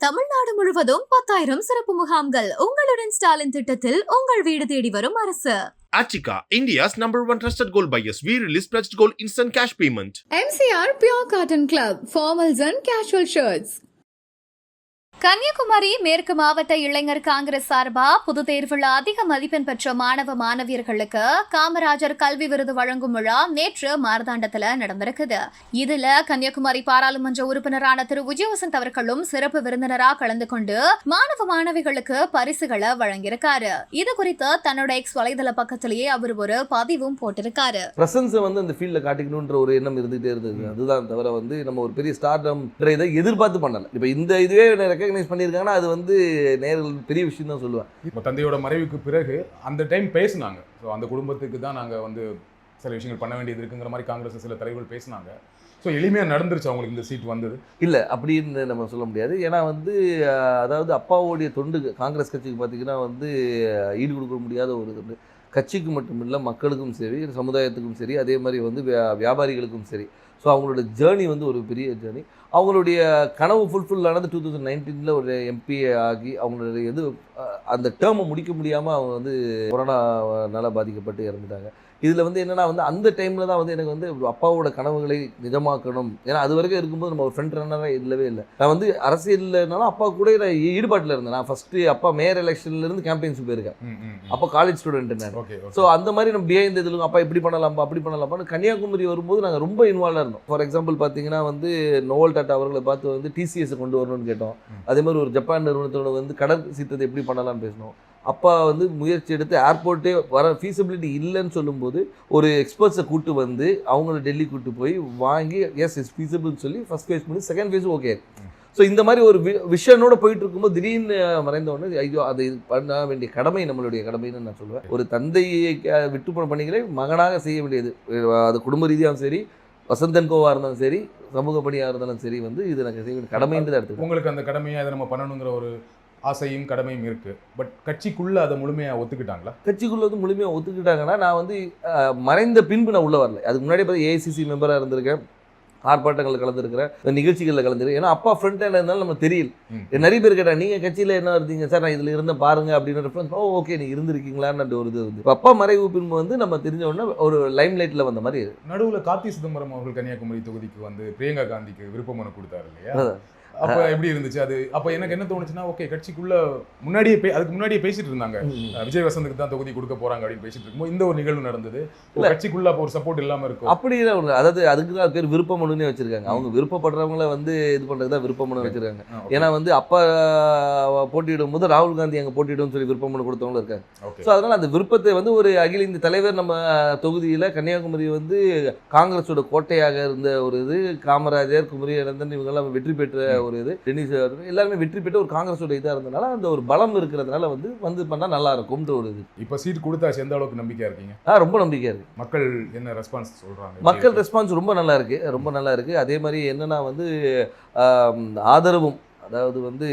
தமிழ்நாடு முழுவதும் 10,000 சிறப்பு முகாம்கள். உங்களுடன் ஸ்டாலின் திட்டத்தில் உங்கள் வீடு தேடி வரும் அரசு. Achika, India's #1 trusted gold buyers. We release pledged gold instant cash payment. MCR Pure Cotton Club, formals and casual shirts. Kanyakumari மேற்கு மாவட்ட இளைஞர் காங்கிரஸ் சார்பா பொது தேர்வில் அதிக மதிப்பெண் பெற்ற மாணவ மாணவியர்களுக்கு காமராஜர் கல்வி விருது வழங்கும் விழா நேற்று மார்த்தாண்டத்துல நடந்திருக்குது. இதுல கன்னியாகுமரி பாராளுமன்ற உறுப்பினரான திரு விஜயவசந்த் அவர்களும் சிறப்பு விருந்தினரா கலந்து கொண்டு மாணவ மாணவிகளுக்கு பரிசுகளை வழங்கியிருக்காரு. இது குறித்து தன்னோட எக்ஸ் வலைதள பக்கத்திலேயே அவர் ஒரு பதிவும் போட்டிருக்காரு. பிரசன்ஸை வந்து அந்த ஃபீல்டில் காட்டிக்கணுன்ற ஒரு எண்ணம் இருந்துகிட்டே இருந்தது. அதுதான் தவிர வந்து நம்ம ஒரு பெரிய ஸ்டார்டம் இதை எதிர்பார்த்து பண்ணலை. இப்போ இந்த இதுவே ரெகக்னைஸ் பண்ணியிருக்காங்கன்னா அது வந்து நேரில் பெரிய விஷயம் தான் சொல்லுவேன். இப்போ தந்தையோட மறைவுக்கு பிறகு அந்த டைம் பேசினாங்க. ஸோ அந்த குடும்பத்துக்கு தான் நாங்கள் வந்து சில விஷயங்கள் பண்ண வேண்டியது இருக்குங்கிற மாதிரி காங்கிரஸ் சில தலைவர்கள் பேசினாங்க. ஸோ எளிமையாக நடந்துருச்சு அவங்களுக்கு இந்த சீட் வந்தது. இல்லை அப்படின்னு நம்ம சொல்ல முடியாது. ஏன்னா வந்து அதாவது அப்பாவோடைய தொண்டு காங்கிரஸ் கட்சிக்கு பார்த்திங்கன்னா வந்து ஈடு கொடுக்க முடியாத ஒரு தொண்டு. கட்சிக்கு மட்டும் இல்லை, மக்களுக்கும் சரி, சமுதாயத்துக்கும் சரி, அதே மாதிரி வந்து வியாபாரிகளுக்கும் சரி. ஸோ அவங்களோட ஜேர்னி வந்து ஒரு பெரிய ஜேர்னி. அவங்களுடைய கனவு ஃபுல்ஃபில் ஆனது 2019 ஒரு எம்பி ஆகி அவங்களுடைய அந்த டேர்மை முடிக்க முடியாமல் அவங்க வந்து கொரோனாவால் பாதிக்கப்பட்டு இறந்துட்டாங்க. இதில் வந்து என்னென்னா வந்து அந்த டைமில் தான் வந்து எனக்கு வந்து அப்பாவோட கனவுகளை நிஜமாக்கணும். ஏன்னா அது வரைக்கும் இருக்கும்போது நம்ம ஒரு ஃப்ரண்ட் ரன்னராக இல்லவே இல்லை. நான் வந்து அரசியல்னாலும் அப்பா கூட நான் ஈடுபாட்டில் இருந்தேன். நான் ஃபஸ்ட்டு அப்பா மேயர் எலெக்ஷன்லேருந்து கேம்பெயின்ஸ் போயிருக்கேன். அப்போ காலேஜ் ஸ்டூடெண்ட் நான். ஸோ அந்த மாதிரி நம்ம பிஹைண்ட் இதில் அப்பா இப்படி பண்ணலாம்ப்பா அப்படி பண்ணலாம்ப்பான்னு கன்னியாகுமரி வரும்போது நாங்கள் ரொம்ப இன்வால்வாக இருந்தோம். ஃபார் எக்ஸாம்பிள் பார்த்தீங்கன்னா வந்து நோவல் டாட்டா அவர்களை பார்த்து வந்து டிசிஎஸ் கொண்டு வரணும்னு கேட்டோம். அதே மாதிரி ஒரு ஜப்பான் நிறுவனத்தோட வந்து கடல் சீற்றத்தை எப்படி பண்ணலாம்னு பேசணும். அப்பா வந்து முயற்சி எடுத்து ஏர்போர்ட்டே வர ஃபீஸிபிலிட்டி இல்லைன்னு சொல்லும்போது ஒரு எக்ஸ்பர்ட்ஸை கூப்பிட்டு வந்து அவங்கள டெல்லி கூப்பிட்டு போய் வாங்கி இஸ் ஃபீஸிபிள்னு சொல்லி ஃபஸ்ட் ஃபேஸ் பண்ணி செகண்ட் ஃபேஸும் ஓகே. ஸோ இந்த மாதிரி ஒரு விஷனோட போயிட்டு இருக்கும்போது திடீர்னு மறைந்த உடனே ஐயோ அது பண்ண வேண்டிய கடமை நம்மளுடைய கடமைன்னு நான் சொல்லுவேன். ஒரு தந்தையை விட்டு போன பணிகளை மகனாக செய்ய வேண்டியது. அது குடும்ப ரீதியாகவும் சரி, வசந்தன் கோவாக இருந்தாலும் சரி, சமூக பணியாக இருந்தாலும் சரி, வந்து இது நாங்கள் செய்ய வேண்டிய கடமைன்றது எடுத்து உங்களுக்கு அந்த கடமையை அதை நம்ம பண்ணணுங்கிற ஒரு ஆசையும் கடமையும் இருக்குது. பட் கட்சிக்குள்ளே அதை முழுமையாக ஒத்துக்கிட்டாங்களா? கட்சிக்குள்ளே வந்து முழுமையாக ஒத்துக்கிட்டாங்கன்னா நான் வந்து மறைந்த பின்பு நான் உள்ளே வரல. அதுக்கு முன்னாடி பார்த்து ஏஐசிசி மெம்பராக இருந்திருக்கேன், ஆர்ப்பாட்டங்களில் கலந்துருக்கிறேன், நிகழ்ச்சிகளில் கலந்துருக்கேன். ஏன்னா அப்பா ஃப்ரண்ட் ஹேண்ட் இருந்தாலும் நம்ம தெரியல. நிறைய பேர் கேட்டால் நீங்கள் கட்சியில் என்ன இருந்தீங்க சார், நான் இதில் இருந்த பாருங்க அப்படின்னு ரெஃபரன்ஸ். ஓகே நீ இருந்திருக்கீங்களான்னு ஒரு இது வந்து இப்போ அப்பா மறைவு பின்பு வந்து நம்ம தெரிஞ்ச உடனே ஒரு லைம் லைட்டில் வந்த மாதிரி. நடுவில் கார்த்தி சிதம்பரம் அவர்கள் கன்னியாகுமரி தொகுதிக்கு வந்து பிரியங்கா காந்திக்கு விருப்ப மனு கொடுத்தாரு இல்லையா? அப்போ எப்படி இருந்துச்சு அது? அப்போ எனக்கு என்ன தோணுச்சுன்னா, ஓகே கட்சிக்குள்ள அதுக்கு முன்னாடியே பேசிட்டு இருந்தாங்க, விஜய் வசந்துக்கு தான் தொகுதி கொடுக்க போறாங்க அப்படின்னு பேசிட்டு இருக்கும்போது இந்த ஒரு நிகழ்வு நடந்தது. கட்சிக்குள்ள அப்போ ஒரு சப்போர்ட் இல்லாம இருக்கும். அப்படி ஒன்று, அதாவது அதுக்கு தான் பேர் விருப்ப மனுன்னே வச்சிருக்காங்க. அவங்க விருப்பப்படுறவங்கள வந்து இது பண்றது தான் விருப்ப மனு வச்சிருக்காங்க. ஏன்னா வந்து அப்பா போட்டியிடும் போது ராகுல் காந்தி அங்கே போட்டியிடும் சொல்லி விருப்ப மனு கொடுத்தவங்களும் இருக்காங்க. ஸோ அதனால அந்த விருப்பத்தை வந்து ஒரு அகில இந்த தலைவர் நம்ம தொகுதியில் கன்னியாகுமரி வந்து காங்கிரஸோட கோட்டையாக இருந்த ஒரு இது, காமராஜர், குமரி அனந்தன் இவங்கெல்லாம் வெற்றி பெற்ற ஒரு இது, டென்னிஸ் எல்லாருமே வெற்றி பெற்று ஒரு காங்கிரஸோட இதாக இருந்ததுனால அந்த ஒரு பலம் இருக்கிறதுனால வந்து பண்ணால் நல்லா இருக்கும்ன்ற ஒரு இது. இப்போ சீட் கொடுத்தாச்சு, எந்த அளவுக்கு நம்பிக்கையாக இருக்கீங்க? ரொம்ப நம்பிக்கையாக இருக்குது. மக்கள் என்ன ரெஸ்பான்ஸ் சொல்கிறாங்க? மக்கள் ரெஸ்பான்ஸ் ரொம்ப நல்லா இருக்குது, ரொம்ப நல்லா இருக்குது. அதே மாதிரி என்னென்னா வந்து ஆதரவும், அதாவது வந்து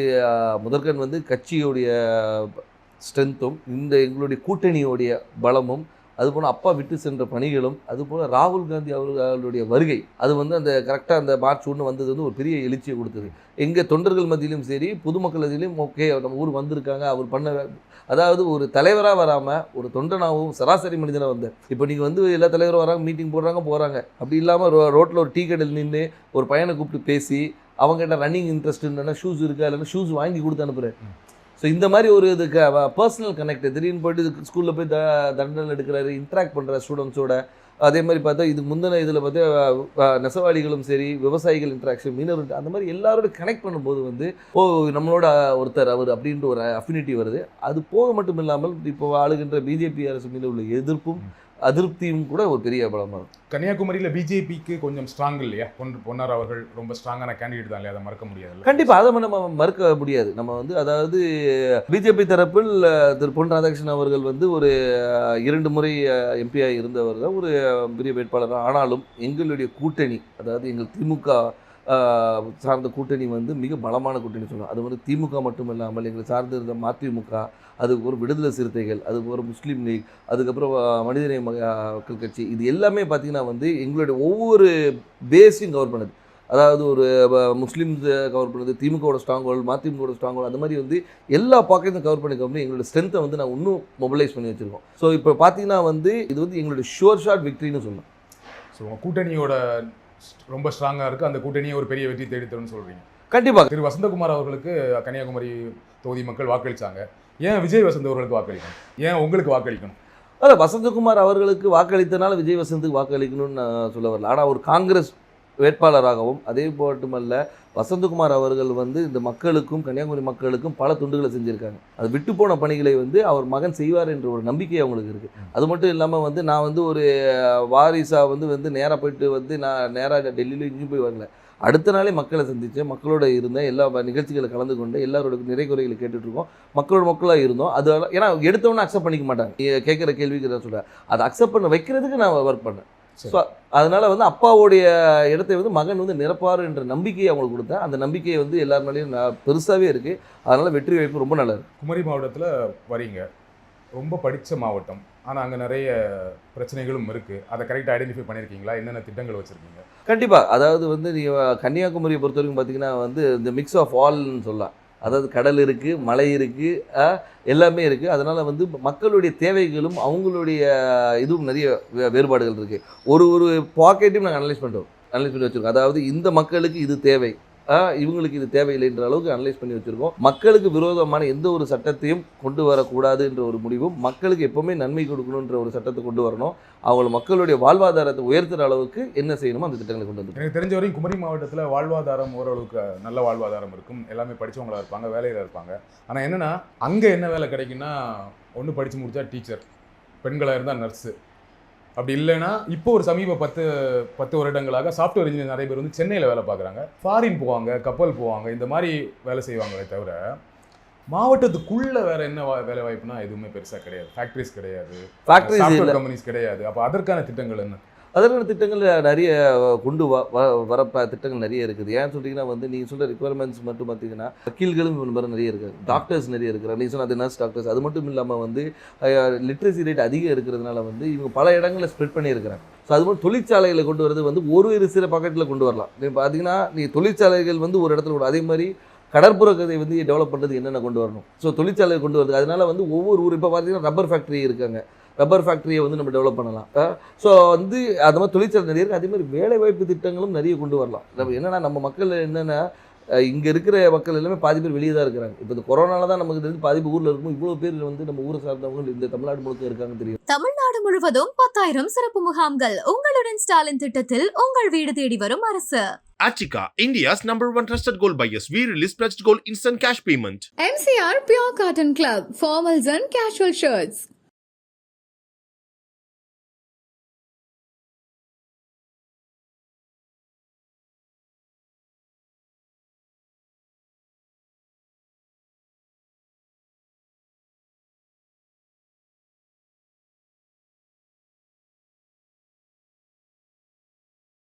முதற்கண் வந்து கட்சியோடைய ஸ்ட்ரென்த்தும் எங்களுடைய கூட்டணியோடைய பலமும், அதுபோல் அப்பா விட்டு சென்ற பணிகளும், அதுபோல் ராகுல் காந்தி அவர்களுடைய வருகை, அது வந்து அந்த கரெக்டாக அந்த மார்ச் 1 வந்தது வந்து ஒரு பெரிய எழுச்சியை கொடுத்தது. எங்கள் தொண்டர்கள் மத்தியிலும் சரி, பொதுமக்கள் மத்தியிலும் ஓகே நம்ம ஊர் வந்திருக்காங்க, அவர் பண்ண, அதாவது ஒரு தலைவராக வராமல் ஒரு தொண்டனாகவும் சராசரி மனிதனாக வந்தார். இப்போ நீங்கள் வந்து எல்லா தலைவரும் வராங்க, மீட்டிங் போகிறாங்க. அப்படி இல்லாமல் ரோட்டில் ஒரு டீ கடையில் நின்று ஒரு பையனை கூப்பிட்டு பேசி அவங்ககிட்ட ரன்னிங் இன்ட்ரெஸ்ட் இல்லைன்னா ஷூஸ் இருக்கா, இல்லைன்னா ஷூஸ் வாங்கி கொடுத்து அனுப்புகிறேன். ஸோ இந்த மாதிரி ஒரு இதுக்கு பர்சனல் கனெக்ட், திடீர்னு போய்ட்டு ஸ்கூலில் போய் தண்டனை எடுக்கிறாரு, இன்ட்ராக்ட் பண்ணுற ஸ்டூடெண்ட்ஸோட. அதே மாதிரி பார்த்தா இதுக்கு முந்தின இதில் பார்த்தா நெசவாளிகளும் சரி, விவசாயிகள் இன்ட்ராக்ஷன், மீனவர், அந்த மாதிரி எல்லாரோட கனெக்ட் பண்ணும்போது வந்து நம்மளோட ஒருத்தர் அவர் அப்படின்ற ஒரு அஃபினிட்டி வருது. அது போக மட்டும் இல்லாமல் இப்போ ஆளுகின்ற பிஜேபி அரசு மீது உள்ள எதிர்ப்பும் அதிருப்தியும் கூட ஒரு பெரிய பலமாக இருக்கும். கன்னியாகுமரியில் பிஜேபிக்கு கொஞ்சம் ஸ்ட்ராங் இல்லையா? பொன்னார் அவர்கள் ரொம்ப ஸ்ட்ராங்கான கேண்டிடேட் தான் இல்லையா? அதை மறக்க முடியாது. கண்டிப்பாக அதை நம்ம மறுக்க முடியாது. நம்ம வந்து அதாவது பிஜேபி தரப்பில் திரு பொன் ராதாகிருஷ்ணன் அவர்கள் வந்து ஒரு 2 முறை எம்பியாக இருந்தவர் தான், ஒரு பெரிய வேட்பாளர். ஆனாலும் எங்களுடைய கூட்டணி, அதாவது எங்கள் திமுக சார்ந்த கூட்டணி வந்து மிக பலமான கூட்டணி சொல்லலாம். அது வந்து திமுக மட்டும் இல்லாமல் எங்களை சார்ந்து இருந்த மதிமுக, அதுக்கு ஒரு விடுதலை சிறுத்தைகள், அதுக்கு ஒரு முஸ்லீம் லீக், அதுக்கப்புறம் மனிதநேய மக்கள் கட்சி, இது எல்லாமே பார்த்திங்கன்னா வந்து எங்களுடைய ஒவ்வொரு பேஸையும் கவர் பண்ணுது. அதாவது ஒரு முஸ்லீம்ஸ் கவர் பண்ணுறது, திமுகவோட ஸ்ட்ராங் ஹோல்டு, மதிமுகவோட ஸ்ட்ராங் ஹோல்டு, அந்த மாதிரி வந்து எல்லா பாக்கெட்டும் கவர் பண்ணி எங்களோட ஸ்ட்ரென்த்தை வந்து நான் இன்னும் மொபிலைஸ் பண்ணி வச்சுருக்கோம். ஸோ இப்போ பார்த்தீங்கன்னா வந்து இது வந்து எங்களுடைய ஷுவர் ஷாட் விக்ட்ரின்னு சொல்லலாம். ஸோ உங்கள் கூட்டணியோட ரொம்ப ஸ்ட்ராங்காக இருக்குது, அந்த கூட்டணியை ஒரு பெரிய வெற்றி தேடி தரும்னு சொல்கிறீங்க. கண்டிப்பாக திரு வசந்தகுமார் அவர்களுக்கு கன்னியாகுமரி தொகுதி மக்கள் வாக்களித்தாங்க. ஏன் விஜய் வசந்த் அவர்களுக்கு வாக்களிக்கணும்? ஏன் உங்களுக்கு வாக்களிக்கணும்? அதில் வசந்தகுமார் அவர்களுக்கு வாக்களித்தனால விஜய் வசந்துக்கு வாக்களிக்கணும்னு நான் சொல்ல வரல. ஆனால் ஒரு காங்கிரஸ் வேட்பாளராகவும் அதே மட்டுமல்ல வசந்தகுமார் அவர்கள் வந்து இந்த மக்களுக்கும் கன்னியாகுமரி மக்களுக்கும் பல துண்டுகளை செஞ்சுருக்காங்க. அது விட்டு போன பணிகளை வந்து அவர் மகன் செய்வார் என்ற ஒரு நம்பிக்கை அவங்களுக்கு இருக்குது. அது மட்டும் இல்லாமல் வந்து நான் வந்து ஒரு வாரிசாக வந்து நேராக போயிட்டு வந்து நான் நேராக டெல்லியில் இங்கேயும் போய் வரல. அடுத்த நாளே மக்களை சந்தித்தேன், மக்களோட இருந்தேன், எல்லா நிகழ்ச்சிகளை கலந்து கொண்டு எல்லாரோட நிறை குறைகளை கேட்டுட்ருக்கோம், மக்களாக இருந்தோம். அது ஏன்னா எடுத்தவொன்னே அக்செப்ட் பண்ணிக்க மாட்டாங்க, கேட்குற கேள்விக்கு நான் சொல்கிறேன். அதை அக்செப்ட் பண்ண வைக்கிறதுக்கு நான் ஒர்க் பண்ணேன். ஸோ அதனால் வந்து அப்பாவுடைய இடத்தை வந்து மகன் வந்து நிரப்பார் என்ற நம்பிக்கையை அவங்களுக்கு கொடுத்தேன். அந்த நம்பிக்கையை வந்து எல்லாருனாலையும் பெருசாகவே இருக்குது. அதனால் வெற்றி வாய்ப்பு ரொம்ப நல்லா இருக்குது. குமரி மாவட்டத்தில் வரீங்க, ரொம்ப படித்த மாவட்டம், ஆனால் அங்கே நிறைய பிரச்சனைகளும் இருக்குது. அதை கரெக்டாக ஐடென்டிஃபை பண்ணியிருக்கீங்களா? என்னென்ன திட்டங்கள் வச்சுருக்கீங்க? கண்டிப்பாக. அதாவது வந்து நீங்கள் கன்னியாகுமரியை பொறுத்த வரைக்கும் பார்த்தீங்கன்னா வந்து இந்த மிக்ஸ் ஆஃப் ஆல்னு சொல்லலாம். அதாவது கடல் இருக்குது, மலை இருக்குது, எல்லாமே இருக்குது. அதனால் வந்து மக்களுடைய தேவைகளும் அவங்களுடைய இதுவும் நிறைய வேறுபாடுகள் இருக்குது. ஒரு பாக்கெட்டையும் நாங்கள் அனலைஸ் பண்ணி வச்சுருக்கோம். அதாவது இந்த மக்களுக்கு இது தேவை, இவங்களுக்கு இது தேவையில்லைன்ற அளவுக்கு அனலைஸ் பண்ணி வச்சுருக்கோம். மக்களுக்கு விரோதமான எந்த ஒரு சட்டத்தையும் கொண்டு வரக்கூடாது என்ற ஒரு முடிவும், மக்களுக்கு எப்போவுமே நன்மை கொடுக்கணுன்ற ஒரு சட்டத்தை கொண்டு வரணும். அவங்க மக்களுடைய வாழ்வாதாரத்தை உயர்த்துகிற அளவுக்கு என்ன செய்யணுமோ அந்த திட்டங்களை கொண்டு வந்து. எனக்கு தெரிஞ்ச வரைக்கும் குமரி மாவட்டத்தில் வாழ்வாதாரம் ஓரளவுக்கு நல்ல வாழ்வாதாரம் இருக்கும். எல்லாமே படித்தவங்களாக இருப்பாங்க, வேலையில் இருப்பாங்க. ஆனால் என்னென்னா அங்கே என்ன வேலை கிடைக்குன்னா, ஒன்று படித்து முடித்தா டீச்சர், பெண்களாக இருந்தால் நர்ஸு, அப்படி இல்லைன்னா இப்போ ஒரு சமீப 10 வருடங்களாக சாஃப்ட்வேர் இன்ஜினியர் நிறைய பேர் வந்து சென்னையில் வேலை பார்க்குறாங்க, ஃபாரின் போவாங்க, கப்பல் போவாங்க, இந்த மாதிரி வேலை செய்வாங்களே தவிர மாவட்டத்துக்குள்ளே வேறு என்ன வேலை வாய்ப்புனா எதுவுமே பெருசாக கிடையாது. ஃபேக்ட்ரிஸ் கிடையாது, சாஃப்ட்வேர் கம்பெனிஸ் கிடையாது. அப்போ அதற்கான திட்டங்கள் என்ன? அதற்கான திட்டங்கள் நிறைய கொண்டு வர திட்டங்கள் நிறைய இருக்குது. ஏன்னு சொல்லிங்கன்னா வந்து நீங்கள் சொல்கிற ரிக்குவயர்மெண்ட்ஸ் மட்டும் பார்த்தீங்கன்னா வக்கீல்களும் நிறைய இருக்குது, டாக்டர்ஸ் நிறைய இருக்கிறாங்க. நீங்கள் சொன்ன அது நர்ஸ் டாக்டர்ஸ். அது மட்டும் இல்லாமல் வந்து லிட்ரஸி ரேட் அதிகம் இருக்கிறதுனால வந்து இவங்க பல இடங்களில் ஸ்ப்ரெட் பண்ணியிருக்கிறாங்க. ஸோ அது மாதிரி தொழிற்சாலைகளை கொண்டு வரது வந்து ஒரு சில பாக்கெட்டில் கொண்டு வரலாம். நீங்கள் பார்த்தீங்கன்னா நீங்கள் தொழிற்சாலைகள் வந்து ஒரு இடத்துல கூட, அதே மாதிரி கடற்புற கதை வந்து டெவலப் பண்ணுறது என்னென்ன கொண்டு வரணும். ஸோ தொழிற்சாலையை கொண்டு வருது. அதனால் வந்து ஒவ்வொரு ஊர் இப்போ பார்த்தீங்கன்னா ரப்பர் ஃபேக்ட்ரி இருக்காங்க, ரப்பர் ஃபேக்ட்ரியை வந்து நம்ம டெவலப் பண்ணலாம். ஸோ வந்து அது மாதிரி தொழிற்சாலை நிறைய இருக்குது. அதே மாதிரி வேலைவாய்ப்பு திட்டங்களும் நிறைய கொண்டு வரலாம். நம்ம என்னென்னா நம்ம மக்கள் என்னென்னா இங்கே இருக்கிற மக்கள் எல்லாமே பாதி பேர் வெளியே தான் இருக்கிறாங்க. இப்போ இந்த கொரோனால தான் நமக்கு தெரிஞ்சு பாதி ஊரில் இருக்கும், இவ்வளோ பேர் வந்து நம்ம ஊரை சார்ந்தவங்க இந்த தமிழ்நாடு முழுக்க இருக்காங்க தெரியும். தமிழ்நாடு முழுவதும் 10,000 சிறப்பு முகாம்கள். உங்களுடன் ஸ்டாலின் திட்டத்தில் உங்கள் வீடு தேடி வரும் அரசு. Achika, India's #1 trusted gold buyers. We release pledged gold instant cash payment. MCR Pure Cotton Club, formals and casual shirts.